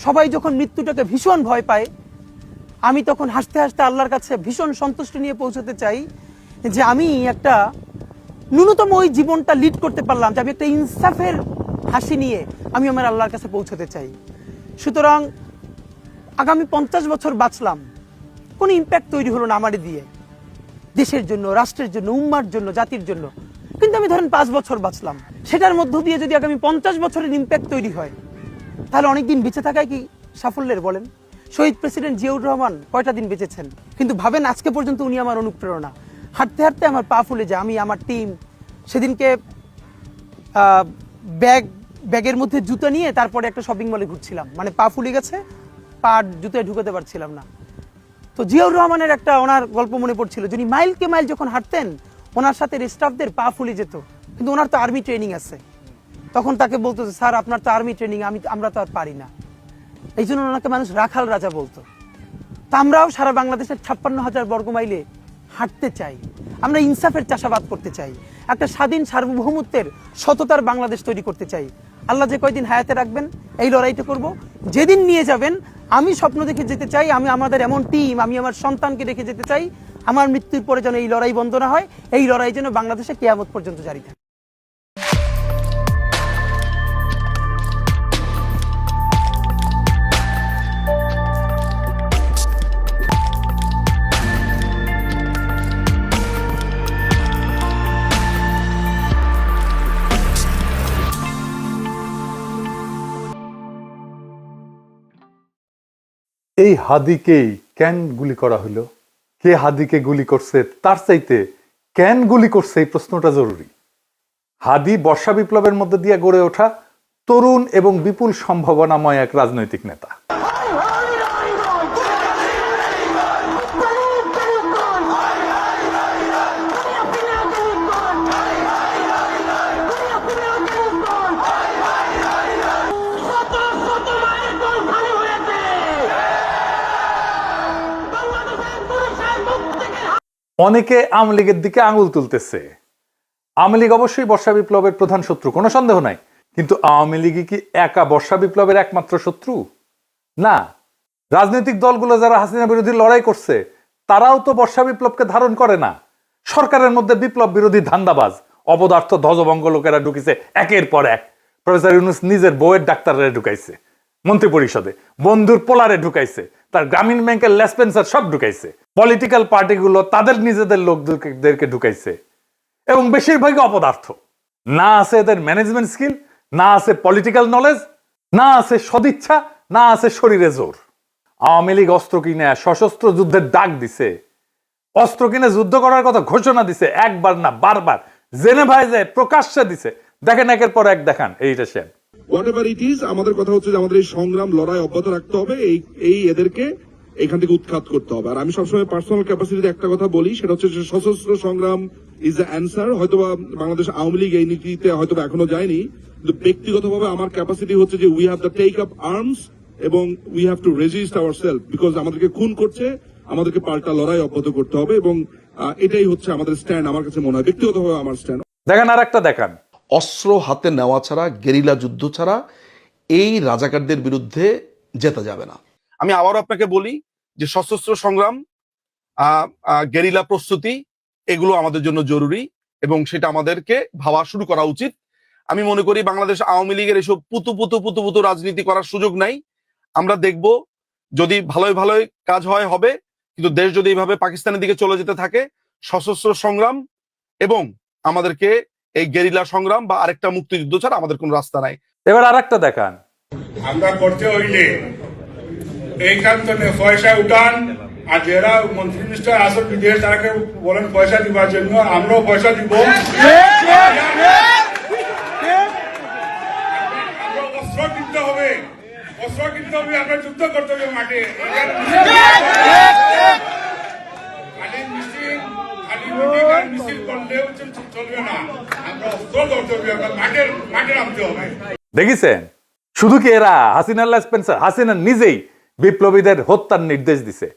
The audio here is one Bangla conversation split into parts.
সবাই যখন মৃত্যুটাকে ভীষণ ভয় পায়, আমি তখন হাসতে হাসতে আল্লাহর কাছে ভীষণ সন্তুষ্টি নিয়ে পৌঁছতে চাই যে আমি একটা ন্যূনতম ওই জীবনটা লিড করতে পারলাম, যে আমি একটা ইনসাফের হাসি নিয়ে আমি আমার আল্লাহর কাছে পৌঁছতে চাই। সুতরাং আগামী 50 বছর বাঁচলাম, কোনো ইম্প্যাক্ট তৈরি হলো না আমারে দিয়ে, দেশের জন্য, রাষ্ট্রের জন্য, উম্মার জন্য, জাতির জন্য। কিন্তু আমি ধরেন 5 বছর বাঁচলাম, সেটার মধ্য দিয়ে যদি আগামী 50 বছরের ইম্প্যাক্ট তৈরি হয়, তাহলে অনেকদিন বেঁচে থাকায় কি সাফল্যের বলেন? শহীদ প্রেসিডেন্ট জিয়াউর রহমান কয়টা দিন বেঁচেছেন, কিন্তু ভাবেন আজকে পর্যন্ত উনি আমার অনুপ্রেরণা। হাঁটতে হাঁটতে আমার পা ফুলে যায়। আমি, আমার টিম সেদিনকে ব্যাগের মধ্যে জুতো নিয়ে তারপরে একটা শপিং মলে ঘুরছিলাম, মানে পা ফুলে গেছে, পা জুতোয় ঢুকাতে পারছিলাম না। তো জিয়াউর রহমানের একটা ওনার গল্প মনে পড়ছিল, যিনি মাইলকে মাইল যখন হাঁটতেন ওনার সাথে স্টাফদের পা ফুলে যেত, কিন্তু ওনার তো আর্মি ট্রেনিং আছে। তখন তাকে বলতো যে স্যার আপনার তো আর্মি ট্রেনিং, আমরা তো আর পারি না। এই জন্য ওনাকে মানুষ রাখাল রাজা বলতো। তা আমরাও সারা বাংলাদেশের 56,000 বর্গ মাইলে হাঁটতে চাই। আমরা ইনসাফের চাষাবাদ করতে চাই, একটা স্বাধীন সার্বভৌমত্বের সততার বাংলাদেশ তৈরি করতে চাই। আল্লাহ যে কয়দিন হায়াতে রাখবেন এই লড়াইটা করব। যেদিন নিয়ে যাবেন আমি স্বপ্ন দেখে যেতে চাই, আমি আমাদের এমন টিম, আমি আমার সন্তানকে রেখে যেতে চাই, আমার মৃত্যুর পরে যেন এই লড়াই বন্ধ না হয়, এই লড়াই যেন বাংলাদেশে কিয়ামত পর্যন্ত জারি থাকে। এই হাদিকেই কেন গুলি করা হলো, কে হাদিকে গুলি করছে, তার চাইতে কেন গুলি করছে এই প্রশ্নটা জরুরি। হাদি বর্ষা বিপ্লবের মধ্যে দিয়ে গড়ে ওঠা তরুণ এবং বিপুল সম্ভাবনাময় এক রাজনৈতিক নেতা। অনেকে আওয়ামী লীগের দিকে আঙুল তুলতেছে। আওয়ামী লীগ অবশ্যই বর্ষা বিপ্লবের প্রধান শত্রু, কোনো সন্দেহ নাই, কিন্তু আওয়ামী লীগই কি একা বর্ষা বিপ্লবের একমাত্র শত্রু? না, রাজনৈতিক দলগুলো যারা হাসিনা বিরোধী লড়াই করছে তারাও তো বর্ষা বিপ্লবকে ধারণ করে না। সরকারের মধ্যে বিপ্লব বিরোধী ধান্দাবাজ অপদার্থ ধ্বজভঙ্গ লোকেরা ঢুকিছে একের পর এক। প্রফেসর ইউনূস নিজের বউয়ের ডাক্তাররা ঢুকাইছে মন্ত্রী পরিষদে, বন্ধুর পোলারে ঢুকাইছে, তার গ্রামীণ ব্যাংকের লেসপেন্সার সব ঢুকাইছে, পলিটিক্যাল পার্টিগুলো তাদের নিজেদের লোকদেরকে ঢুকাইছে, এবং বেশিরভাগই অপদার্থ। না আছে এদের ম্যানেজমেন্ট স্কিল, না আছে পলিটিক্যাল নলেজ, না আছে সদিচ্ছা, না আছে শরীরে জোর। আওয়ামী লীগ অস্ত্র কিনে সশস্ত্র যুদ্ধের ডাক দিছে, অস্ত্র কিনে যুদ্ধ করার কথা ঘোষণা দিছে, একবার না বারবার জেনেভায় যায় প্রকাশ্যে দিছে। দেখেন একের পর এক দেখান এইটা শেন। হোয়াটএভার ইট ইজ, আমাদের কথা হচ্ছে যে আমাদের এই সংগ্রাম লড়াই অব্যাহত রাখতে হবে, এই এদেরকে এখান থেকে উৎখাত করতে হবে। আর আমি সবসময় পার্সোনাল ক্যাপাসিটিতে একটা কথা বলি, সেটা হচ্ছে সশস্ত্র সংগ্রাম ইজ দ্য অ্যান্সার। হয়তোবা বাংলাদেশ আওয়ামী লীগ এই নীতিতে হয়তো এখনো যায়নি, কিন্তু ব্যক্তিগতভাবে আমার ক্যাপাসিটি হচ্ছে যে we have the take up arms এবং we have to resist our self, because আমাদেরকে খুন করছে, আমাদেরকে পাল্টা লড়াই অব্যাহত করতে হবে, এবং এটাই হচ্ছে আমাদের স্ট্যান্ড। আমার কাছে মনে হয় ব্যক্তিগতভাবে আমার স্ট্যান্ড। দেখেন আর একটা দেখান, অস্ত্র হাতে নেওয়া ছাড়া, গেরিলা যুদ্ধ ছাড়া এই রাজাকারদের বিরুদ্ধে জেতা যাবে না। আমি আবারও আপনাকে বলি যে সশস্ত্র সংগ্রাম, গেরিলা প্রস্তুতি, এগুলো আমাদের জন্য জরুরি এবং সেটা আমাদেরকে ভাবা শুরু করা উচিত। আমি মনে করি বাংলাদেশ আওয়ামী লীগের এসব পুতু রাজনীতি করার সুযোগ নাই। আমরা দেখব যদি ভালোই ভালোই কাজ হয় হবে, কিন্তু দেশ যদি এইভাবে পাকিস্তানের দিকে চলে যেতে থাকে, সশস্ত্র সংগ্রাম এবং আমাদেরকে এই গেরিলা সংগ্রাম বা আরেকটা মুক্তিযুদ্ধ ছাড়া আমাদের কোন রাস্তা নাই। এবার আর একটা দেখান, আমরা করতে হইলে এইখান থেকে পয়সা উঠান, আর যারা মন্ত্রী মিনিস্টার আসল বিদেশ তাকে বলেন পয়সা দিবার জন্য, আমরাও পয়সা দিব, অস্ত্র কিনতে হবে, আমরা যুদ্ধ করতে হবে মাঠে। মিছিল করলেও চলবে না, আমরা অস্ত্র করতে হবে, আমরা মাঠে নামতে হবে। দেখেছেন? শুধু কি এরা হাসিনা লেসপেন্সার, হাসিনা নিজেই বিপ্লবীদের হত্যার নির্দেশ দিছে।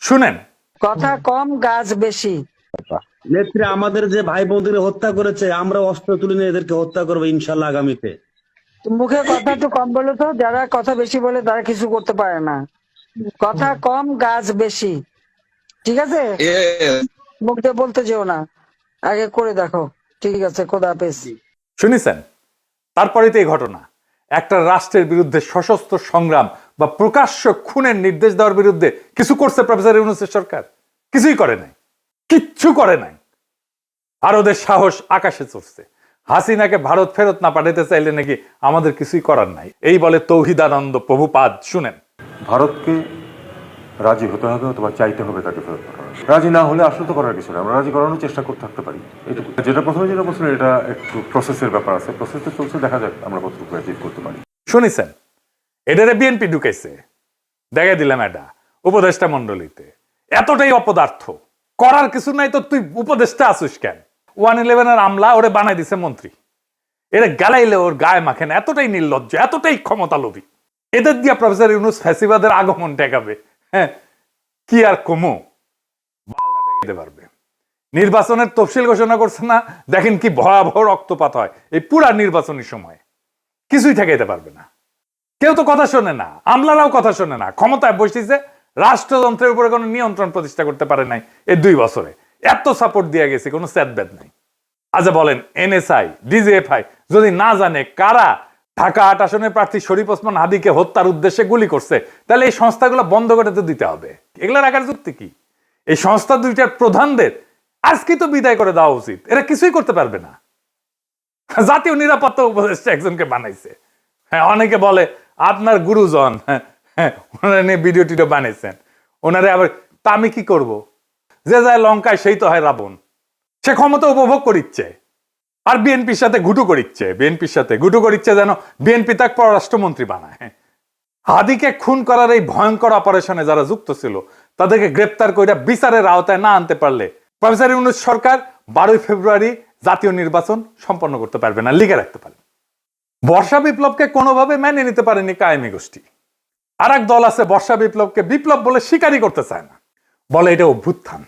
শুনেন, কথা কম গাছ বেশি। নেত্রী আমাদের যে ভাই বোনদের হত্যা করেছে, আমরা অস্ত্র তুলে নিয়ে এদেরকে হত্যা করবো ইনশাল্লাহ আগামীতে। মুখে কথা একটু কম বলো তো, যারা কথা বেশি বলে তারা কিছু করতে পারে না। কথা কম গাছ বেশি, ঠিক আছে? মুখ দিয়ে বলতে যেও না, আগে করে দেখো। ঠিক আছে, খোদা হাফেজ। শুনেছেন? তারপরেই তো এই ঘটনা। একটা রাষ্ট্রের বিরুদ্ধে সশস্ত্র সংগ্রাম বা প্রকাশ্য খুনের নির্দেশ দেওয়ার বিরুদ্ধে কিছু করছে প্রফেসর ইউনূসের সরকার? কিছুই করে নাই, কিচ্ছু করে নাই। আর ওদের সাহস আকাশে চড়ছে। হাসিনাকে ভারত ফেরত না পাঠাতে চাইলে নাকি আমাদের কিছুই করার নাই, এই বলে তৌহিদানন্দ প্রভুপাদ। শুনেন, ভারতকে রাজি হতে হবে অথবা চাইতে হবে তাকে ফেরত পাঠানো। রাজি না হলে আসলে তো করার কিছু নেই, আমরা রাজি করানোর চেষ্টা করতে থাকতে পারি, এটুকু। যেটা প্রথমে যেটা বলছিলেন, এটা একটু প্রসেসের ব্যাপার আছে, প্রসেসে চলছে, দেখা যাক আমরা কতটুকু অ্যাচিভ করতে পারি। শুনেছেন? এটারে বিএনপি ঢুকাইছে, দেখে দিলাম এটা উপদেষ্টা মন্ডলীতে। এতটাই অপদার্থ, করার কিছু নাই তো তুই উপদেষ্টা আসিস কেন? 111 আমলা ওরে বানাই দিছে মন্ত্রী। এরা গালাইলে ওর গায়ে মাখে না, এতটাই নির্লজ্জ, এতটাই ক্ষমতা লোভী। এদের দিয়া প্রফেসর ইউনূস ফ্যাসিবাদের আগমন ঠেকাবে। হ্যাঁ, কি আর কমো, বালটা ঠেকাইতে পারবে। নির্বাচনের তফসিল ঘোষণা করছে না, দেখেন কি ভয়াবহ রক্তপাত হয় এই পুরা নির্বাচনের সময়। কিছুই ঠেকাইতে পারবে না। কেউ তো কথা শোনে না, আমলারাও কথা শোনে না। ক্ষমতায় বসেছে, রাষ্ট্রযন্ত্রের উপরে কোনো নিয়ন্ত্রণ প্রতিষ্ঠা করতে পারে নাই এই 2 বছরে। এত সাপোর্ট দিয়ে গেছে, কোনো স্যাদব্যাদ নাই। আচ্ছা বলেন, এনএসআই, ডিজিএফআই যদি না জানে কারা ঢাকা 8 আসনের প্রার্থী শরীফ ওসমান হাদিকে হত্যার উদ্দেশ্যে গুলি করছে, তাহলে এই সংস্থাগুলো বন্ধ করে তো দিতে হবে। এগুলো রাখার যুক্তি কি? এই সংস্থা দুইটার প্রধানদের আজকে তো বিদায় করে দেওয়া উচিত। এরা কিছুই করতে পারবে না। জাতীয় নিরাপত্তা উপদেষ্টা একজনকে বানাইছে। হ্যাঁ, অনেকে বলে আপনার গুরুজন, হ্যাঁ, ওনারা নিয়ে ভিডিও টিডিও বানিয়েছেন। ওনারে আবার তা আমি কি করব? যে যায় লঙ্কায় সেই তো হয় রাবণ। সে ক্ষমতা উপভোগ করিচ্ছে আর বিএনপির সাথে ঘুটু করিচ্ছে, বিএনপির সাথে ঘুটু করিচ্ছে যেন বিএনপি তাকে পররাষ্ট্রমন্ত্রী বানায়। হাদিকে খুন করার এই ভয়ঙ্কর অপারেশনে যারা যুক্ত ছিল তাদেরকে গ্রেপ্তার করে বিচারের আওতায় না আনতে পারলে প্রফেসর ইউনূস সরকার 12 ফেব্রুয়ারি জাতীয় নির্বাচন সম্পন্ন করতে পারবে না, লিখে রাখতে পারে। বর্ষা বিপ্লবকে কোনোভাবে মেনে নিতে পারেনি কায়েমি গোষ্ঠী। আর এক দল আছে বর্ষা বিপ্লবকে বিপ্লব বলে স্বীকারই করতে চায় না, বলে এটা অভ্যুত্থান।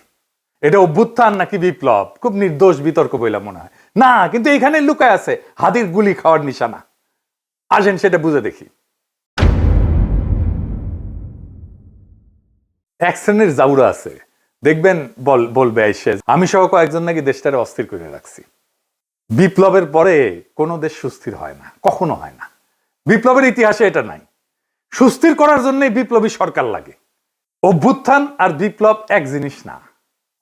এটা অভ্যুত্থান নাকি বিপ্লব খুব নির্দোষ বিতর্ক বইলা মনে হয় না, কিন্তু এখানে লুকায় আছে হাদির গুলি খাওয়ার নিশানা। আসেন সেটা বুঝে দেখি। এক শ্রেণীর জাউরা আছে, দেখবেন বলবে আইসে আমি সহ কয়েকজন নাকি দেশটারে অস্থির করে রাখছি। বিপ্লবের পরে কোনো দেশ সুস্থির হয় না, কখনো হয় না। বিপ্লবের ইতিহাসে এটা নাই। সুস্থির করার জন্যই বিপ্লবী সরকার লাগে। অভ্যুত্থান আর বিপ্লব এক জিনিস না।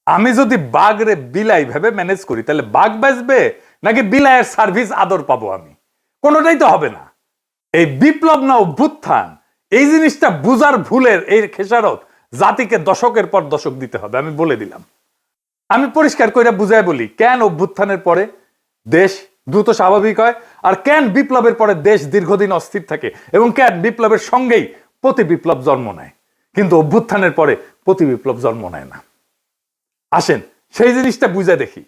আমি যদি বাঘরে বিলাই ভেবে ম্যানেজ করি তাহলে বাঘ বাঁচবে নাকি বিলাইয়ের সার্ভিস আদর পাবো আমি? কোনোটাই তো হবে না। এই বিপ্লব না অভ্যুত্থান, এই জিনিসটা বুঝার ভুলের এই খেসারত জাতিকে দশকের পর দশক দিতে হবে। আমি বলে দিলাম, আমি পরিষ্কার করে বুঝাই বলি কেন অভ্যুত্থানের পরে দেশ দ্রুত স্বাভাবিক হয় আর কেন বিপ্লবের পরে দেশ দীর্ঘদিন অস্থির থাকে এবং কেন বিপ্লবের সঙ্গেই প্রতি বিপ্লব জন্ম নেয় কিন্তু অভ্যুত্থানের পরে প্রতি বিপ্লব জন্ম নেয় না। আসেন সেই জিনিসটা বুঝে দেখি।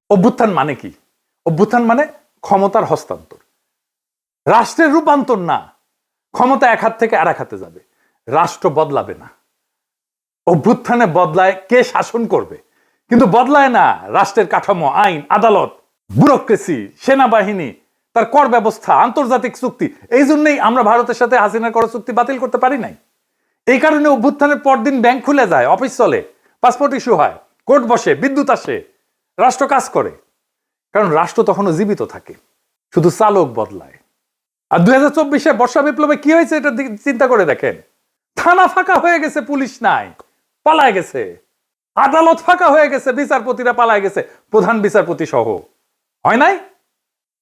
অভ্যুত্থান মানে কি? অভ্যুত্থান মানে ক্ষমতার হস্তান্তর, রাষ্ট্রের রূপান্তর না। ক্ষমতা এক হাত থেকে আর এক হাতে যাবে, রাষ্ট্র বদলাবে না। অভ্যুত্থানে বদলায় কে শাসন করবে, কিন্তু বদলায় না রাষ্ট্রের কাঠামো, আইন, আদালত, ব্যুরোক্রেসি, সেনাবাহিনী, তার কর ব্যবস্থা, আন্তর্জাতিক চুক্তি। এই জন্যই আমরা ভারতের সাথে হাসিনার কর চুক্তি বাতিল করতে পারি নাই। এই কারণে অভ্যুত্থানের পরদিন ব্যাংক খুলে যায়, অফিস চলে, পাসপোর্ট ইস্যু হয়, কোর্ট বসে, বিদ্যুৎ আসে, রাষ্ট্র কাজ করে। কারণ রাষ্ট্র তখনও জীবিত থাকে, শুধু চালক বদলায়। আর 2024 বর্ষা বিপ্লবে কি হয়েছে এটা চিন্তা করে দেখেন। থানা ফাঁকা হয়ে গেছে, পুলিশ নাই, পালায় গেছে। আদালত ফাঁকা হয়ে গেছে, বিচারপতিরা পালায় গেছে, প্রধান বিচারপতি সহ। হয় নাই?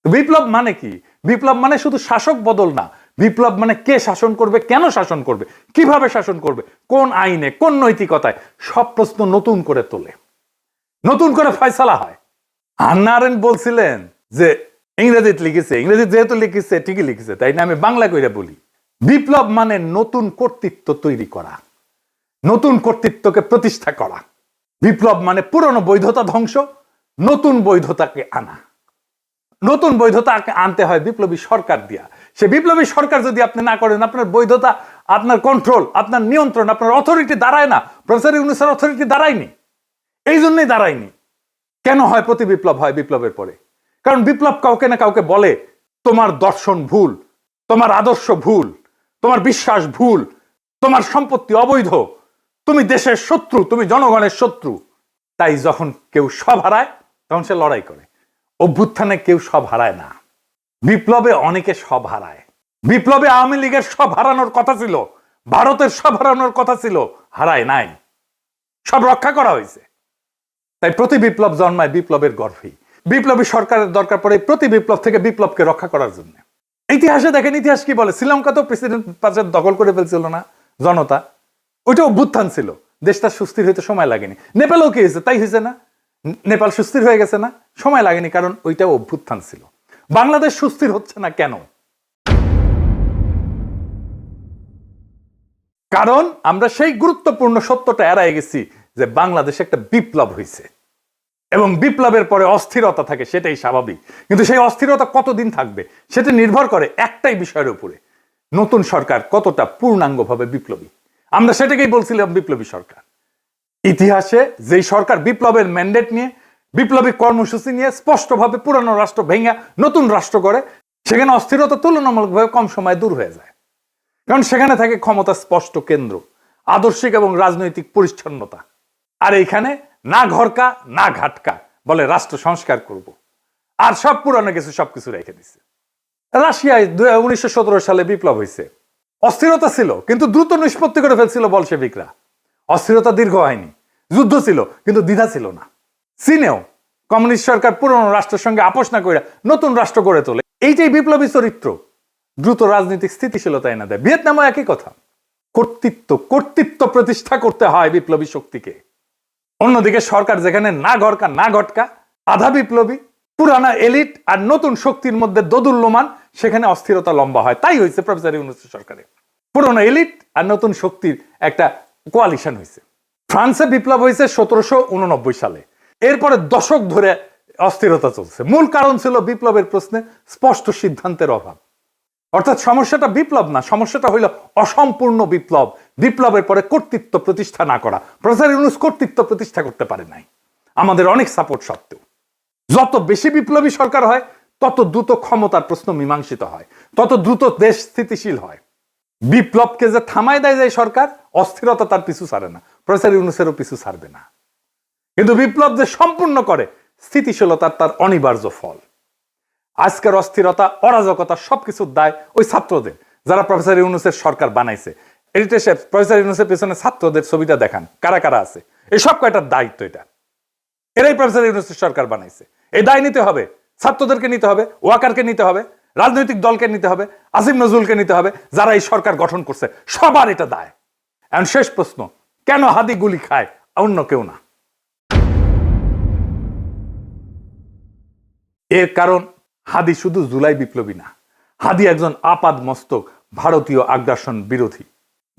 বিপ্লব মানে কি? বিপ্লব মানে শুধু শাসক বদল না। বিপ্লব মানে কে শাসন করবে, কেন শাসন করবে, কিভাবে শাসন করবে, কোন আইনে, কোন নৈতিকতায়, সব প্রশ্ন নতুন করে তোলে, নতুন করে ফয়সালা হয়। হান্না আরেন্ট বলছিলেন যে ইংরেজিতে লিখেছে, ইংরেজি যেহেতু লিখেছে ঠিকই লিখেছে, তাই না আমি বাংলা কইরা বলি। বিপ্লব মানে নতুন কর্তৃত্ব তৈরি করা, নতুন কর্তৃত্বকে প্রতিষ্ঠা করা। বিপ্লব মানে পুরনো বৈধতা ধ্বংস, নতুন বৈধতাকে আনা। নতুন বৈধতা আনতে হয় বিপ্লবী সরকার দিয়া। সে বিপ্লবী সরকার যদি আপনি না করেন, আপনার বৈধতা, আপনার কন্ট্রোল, আপনার নিয়ন্ত্রণ, আপনার অথরিটি দাঁড়ায় না। প্রফেসর ইউনূসের অথরিটি দাঁড়ায়নি, এই জন্যই দাঁড়ায়নি। কেন হয় প্রতি বিপ্লব হয় বিপ্লবের পরে? কারণ বিপ্লব কাউকে না কাউকে বলে তোমার দর্শন ভুল, তোমার আদর্শ ভুল, তোমার বিশ্বাস ভুল, তোমার সম্পত্তি অবৈধ, তুমি দেশের শত্রু, তুমি জনগণের শত্রু। তাই যখন কেউ সব হারায় তখন সে লড়াই করে। অভ্যুত্থানে কেউ সব হারায় না, বিপ্লবে অনেকে সব হারায়। বিপ্লবে আওয়ামী লীগের সব হারানোর কথা ছিল, ভারতের সব হারানোর কথা ছিল, হারায় নাই, সব রক্ষা করা হয়েছে। তাই প্রতি বিপ্লব জন্মায় বিপ্লবের গর্ভেই। বিপ্লবী সরকারের দরকার পড়ে প্রতি বিপ্লব থেকে বিপ্লবকে রক্ষা করার জন্য। ইতিহাসে দেখেন, ইতিহাস কি বলে, শ্রীলঙ্কা তো প্রেসিডেন্ট পাশে দখল করে ফেলছিল না জনতা, ওইটা অভ্যুত্থান ছিল, দেশটা সুস্থির হইতে সময় লাগেনি। নেপালও কি হয়েছে, তাই হয়েছে না, নেপাল সুস্থির হয়ে গেছে না, সময় লাগেনি, কারণ ওইটাও অভ্যুত্থান ছিল। বাংলাদেশ সুস্থির হচ্ছে না কেন? কারণ আমরা সেই গুরুত্বপূর্ণ সত্যটা এড়াই গেছি যে বাংলাদেশে একটা বিপ্লব হয়েছে এবং বিপ্লবের পরে অস্থিরতা থাকে, সেটাই স্বাভাবিক। কিন্তু সেই অস্থিরতা কতদিন থাকবে সেটা নির্ভর করে একটাই বিষয়ের উপরে, নতুন সরকার কতটা পূর্ণাঙ্গভাবে বিপ্লবী। আমরা সেটাকেই বলছিলাম বিপ্লবী সরকার। ইতিহাসে যেই সরকার বিপ্লবের ম্যান্ডেট নিয়ে, বিপ্লবী কর্মসূচি নিয়ে স্পষ্টভাবে পুরানো রাষ্ট্র ভেঙে নতুন রাষ্ট্র করে, সেখানে অস্থিরতা তুলনামূলকভাবে কম সময় দূর হয়ে যায়। কারণ সেখানে থাকে ক্ষমতা স্পষ্ট কেন্দ্র, আদর্শিক এবং রাজনৈতিক পরিচ্ছন্নতা। আর এইখানে না ঘরকা না ঘাটকা, বলে রাষ্ট্র সংস্কার করব, আর সব পুরানো কিছু সবকিছু রেখে দিচ্ছে। রাশিয়ায় 1917 সালে বিপ্লব হয়েছে, অস্থিরতা ছিল কিন্তু দ্রুত নিষ্পত্তি করে ফেলছিল বলশেভিকরা। অস্থিরতা দীর্ঘ হয়নি, যুদ্ধ ছিল কিন্তু দ্বিধা ছিল না। চীনেও কমিউনিস্ট সরকার পুরনো রাষ্ট্রের সঙ্গে আপোষ না করে নতুন রাষ্ট্র গড়ে তোলে। এইটাই বিপ্লবী চরিত্র, দ্রুত রাজনৈতিক স্থিতিশীলতা এনে দেয়। ভিয়েতনামও একই কথা। কর্তৃত্ব প্রতিষ্ঠা করতে হয় বিপ্লবী শক্তিকে। অন্যদিকে সরকার যেখানে না ঘরকা না ঘটকা, আধা বিপ্লবী, পুরানা এলিট আর নতুন শক্তির মধ্যে দোদুল্যমান, সেখানে অস্থিরতা লম্বা হয়। তাই হয়েছে প্রফেসর ইউনূসের সরকারে, পুরনো এলিট আর নতুন শক্তির একটা কোয়ালিশন হয়েছে। ফ্রান্সে বিপ্লব হয়েছে 1789 সালে। এরপরে দশক ধরে অস্থিরতা চলছে। মূল কারণ ছিল বিপ্লবের প্রশ্নে স্পষ্ট সিদ্ধান্তের অভাব। অর্থাৎ সমস্যাটা বিপ্লব না, সমস্যাটা হইল অসম্পূর্ণ বিপ্লব, বিপ্লবের পরে কর্তৃত্ব প্রতিষ্ঠা না করা। প্রফেসর ইউনূস কর্তৃত্ব প্রতিষ্ঠা করতে পারে নাই, আমাদের অনেক সাপোর্ট সত্ত্বেও। যত বেশি বিপ্লবী সরকার হয় তত দ্রুত ক্ষমতার প্রশ্ন মীমাংসিত হয়, তত দ্রুত দেশ স্থিতিশীল হয়। বিপ্লবকে যে থামায় দেয় যায় সরকার, অস্থিরতা তার পিছু ছাড়ে না, প্রফেসর ইউনূসেরও পিছু ছাড়বে না। কিন্তু বিপ্লব যে সম্পূর্ণ করে, স্থিতিশীলতার তার অনিবার্য ফল। আজকের অস্থিরতা, অরাজকতা সবকিছুর দায় ওই ছাত্রদের, যারা প্রফেসর ইউনূসের সরকার বানাইছে। এডিটর সাহেব, প্রফেসর ইউনূসের পেছনে ছাত্রদের ছবিটা দেখান, কারা কারা আছে। এই সব কয়টার দায়িত্ব এটা, এরাই প্রফেসর ইউনূসের সরকার বানাইছে। এই দায় নিতে হবে, ছাত্রদেরকে নিতে হবে, ওয়াকারকে নিতে হবে, রাজনৈতিক দলকে নিতে হবে, আসিফ নজরুলকে নিতে হবে, যারা এই সরকার গঠন করছে, সবার এটা দায়। এখন শেষ প্রশ্ন, কেন হাদি গুলি খায়, অন্য কেউ না? এর কারণ হাদি শুধু জুলাই বিপ্লবী না, হাদি একজন আপাদ মস্তক ভারতীয় আগ্রাসন বিরোধী।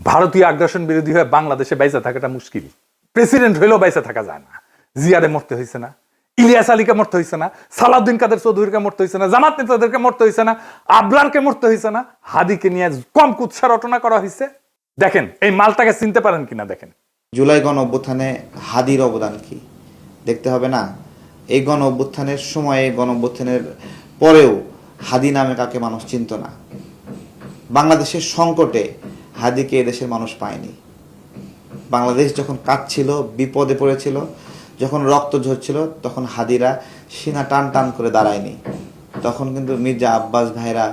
ভারতীয় আগ্রাসন বিরোধী হয়ে বাংলাদেশে বাইসা থাকাটা মুশকিল। প্রেসিডেন্ট হইলেও বাইসা থাকা যায় না। জিয়ারে মরতে হয়েছে না, ইলিয়াস আলীকে মরতে হয়েছে না, সালাউদ্দিন কাদের চৌধুরীকে মরতে হয়েছে না, জামাত নেতাদেরকে মরতে হয়েছে না, আবরারকে মরতে হয়েছে না, হাদিকে নিয়ে কম কুৎসা রটনা করা হয়েছে। দেখেন এই মালটাকে চিনতে পারেন কিনা দেখেন। জুলাই গণ অভ্যুত্থানে হাদির অবদান কি দেখতে হবে না? এই গণ অভ্যুত্থানের সময়ে, গণ অভ্যুত্থানের পরেও হাদি নামে কাকে মানুষ চিনত না। বাংলাদেশের সংকটে হাদিকে এদেশের মানুষ পায়নি। বাংলাদেশ যখন কাঁদছিল, বিপদে পড়েছিল, যখন রক্ত ঝরছিল, তখন হাদিরা সিনা টান টান করে দাঁড়ায়নি। তখন কিন্তু মির্জা আব্বাস ভাইরা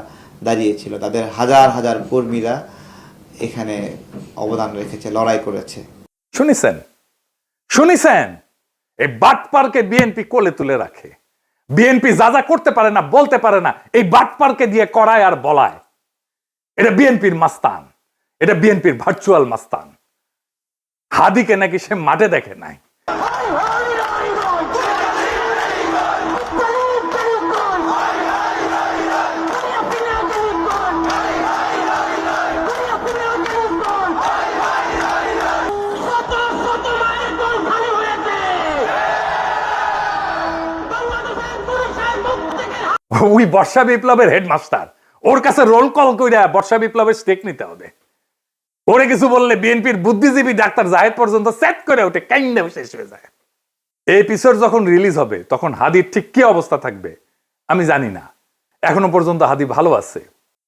দাঁড়িয়েছিল, তাদের হাজার হাজার কর্মীরা এখানে অবদান রেখেছে, লড়াই করেছে। শুনিছেন এই বাটপারকে বিএনপি কোলে তুলে রাখে। বিএনপি যা যা করতে পারে না, বলতে পারে না, এই বাটপারকে দিয়ে করায় আর বলায়। এটা বিএনপির মাস্তান, এটা বিএনপির ভার্চুয়াল মাস্তান। হাদিকে নাকি সে মাঠে দেখে নাই। ওই বর্ষা বিপ্লবের হেডমাস্টার, ওর কাছে রোল কল কইরা বর্ষা বিপ্লবের স্টেক নিতে হবে। ওরে কিছু বললে বিএনপির বুদ্ধিজীবী ডাক্তার জাহেদ পর্যন্ত সেট করে ওঠে, কাইন্ডে শেষ হয়ে যায়। এই এপিসোড যখন রিলিজ হবে তখন হাদির ঠিক কি অবস্থা থাকবে আমি জানি না। এখনো পর্যন্ত হাদি ভালো আছে।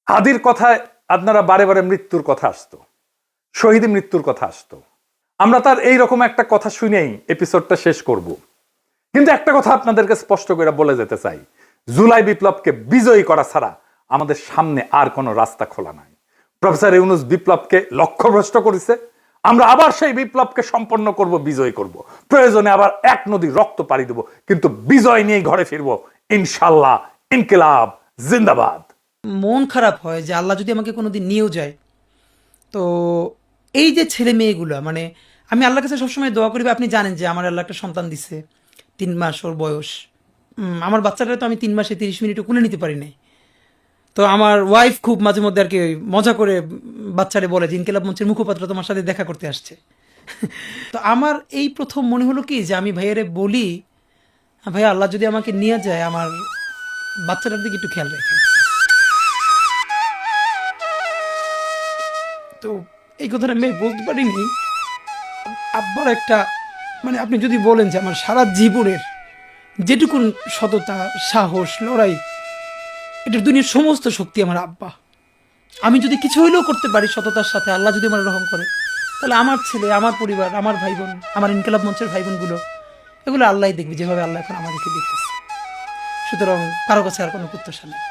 হাদির কথায় আপনারা বারে বারে মৃত্যুর কথা আসতো, শহীদ মৃত্যুর কথা আসতো। আমরা তার এইরকম একটা কথা শুনেই এপিসোডটা শেষ করব। কিন্তু একটা কথা আপনাদেরকে স্পষ্ট করে বলে যেতে চাই, জুলাই বিপ্লবকে বিজয়ী করা ছাড়া আমাদের সামনে আর কোনো রাস্তা খোলা নাই। প্রফেসর ইউনূস বিপ্লবকে লক্ষ্যভ্রষ্ট করেছে। আমরা আবার সেই বিপ্লবকে সম্পন্ন করব, বিজয় করব। প্রয়োজনে আবার এক নদী রক্ত পাড়ি দেব, কিন্তু বিজয় নিয়ে ঘরে ফিরবো ইনশাল্লাহ। ইনকিলাব জিন্দাবাদ। মন খারাপ হয় যে আল্লাহ যদি আমাকে কোনোদিন নিয়েও যায়, তো এই যে ছেলে মেয়েগুলো, মানে আমি আল্লাহর কাছে সবসময় দোয়া করি, আপনি জানেন যে আমার আল্লাহ একটা সন্তান দিছে, 3 মাস ওর বয়স। আমার বাচ্চাটা তো আমি 3 মাসে 30 মিনিটও কোলে নিতে পারি নাই। তো আমার ওয়াইফ খুব মাঝে মধ্যে আর কি মজা করে বাচ্চারে বলে যে ইনকিলাব মঞ্চের মুখপাত্র তোমার সাথে দেখা করতে আসছে। তো আমার এই প্রথম মনে হলো কি যে আমি ভাইয়ারে বলি, ভাইয়া আল্লাহ যদি আমাকে নিয়ে যায়, আমার বাচ্চাটার দিকে একটু খেয়াল রাখেন। তো এই কথাটা আমি বলতে পারিনি। আব্বার একটা, মানে আপনি যদি বলেন যে আমার সারা জীবনের যেটুকুন সততা, সাহস, লড়াই, এটার দুনিয়ার সমস্ত শক্তি আমার আব্বা। আমি যদি কিছু হইলেও করতে পারি সততার সাথে, আল্লাহ যদি আমার রহম করে, তাহলে আমার ছেলে, আমার পরিবার, আমার ভাই বোন, আমার ইনকিলাব মঞ্চের ভাই বোনগুলো, এগুলো আল্লাহ দেখবে যেভাবে আল্লাহ এখন আমাদেরকে দেখতেছে। সুতরাং কারো কাছে আর কোনো প্রত্যাশা নেই।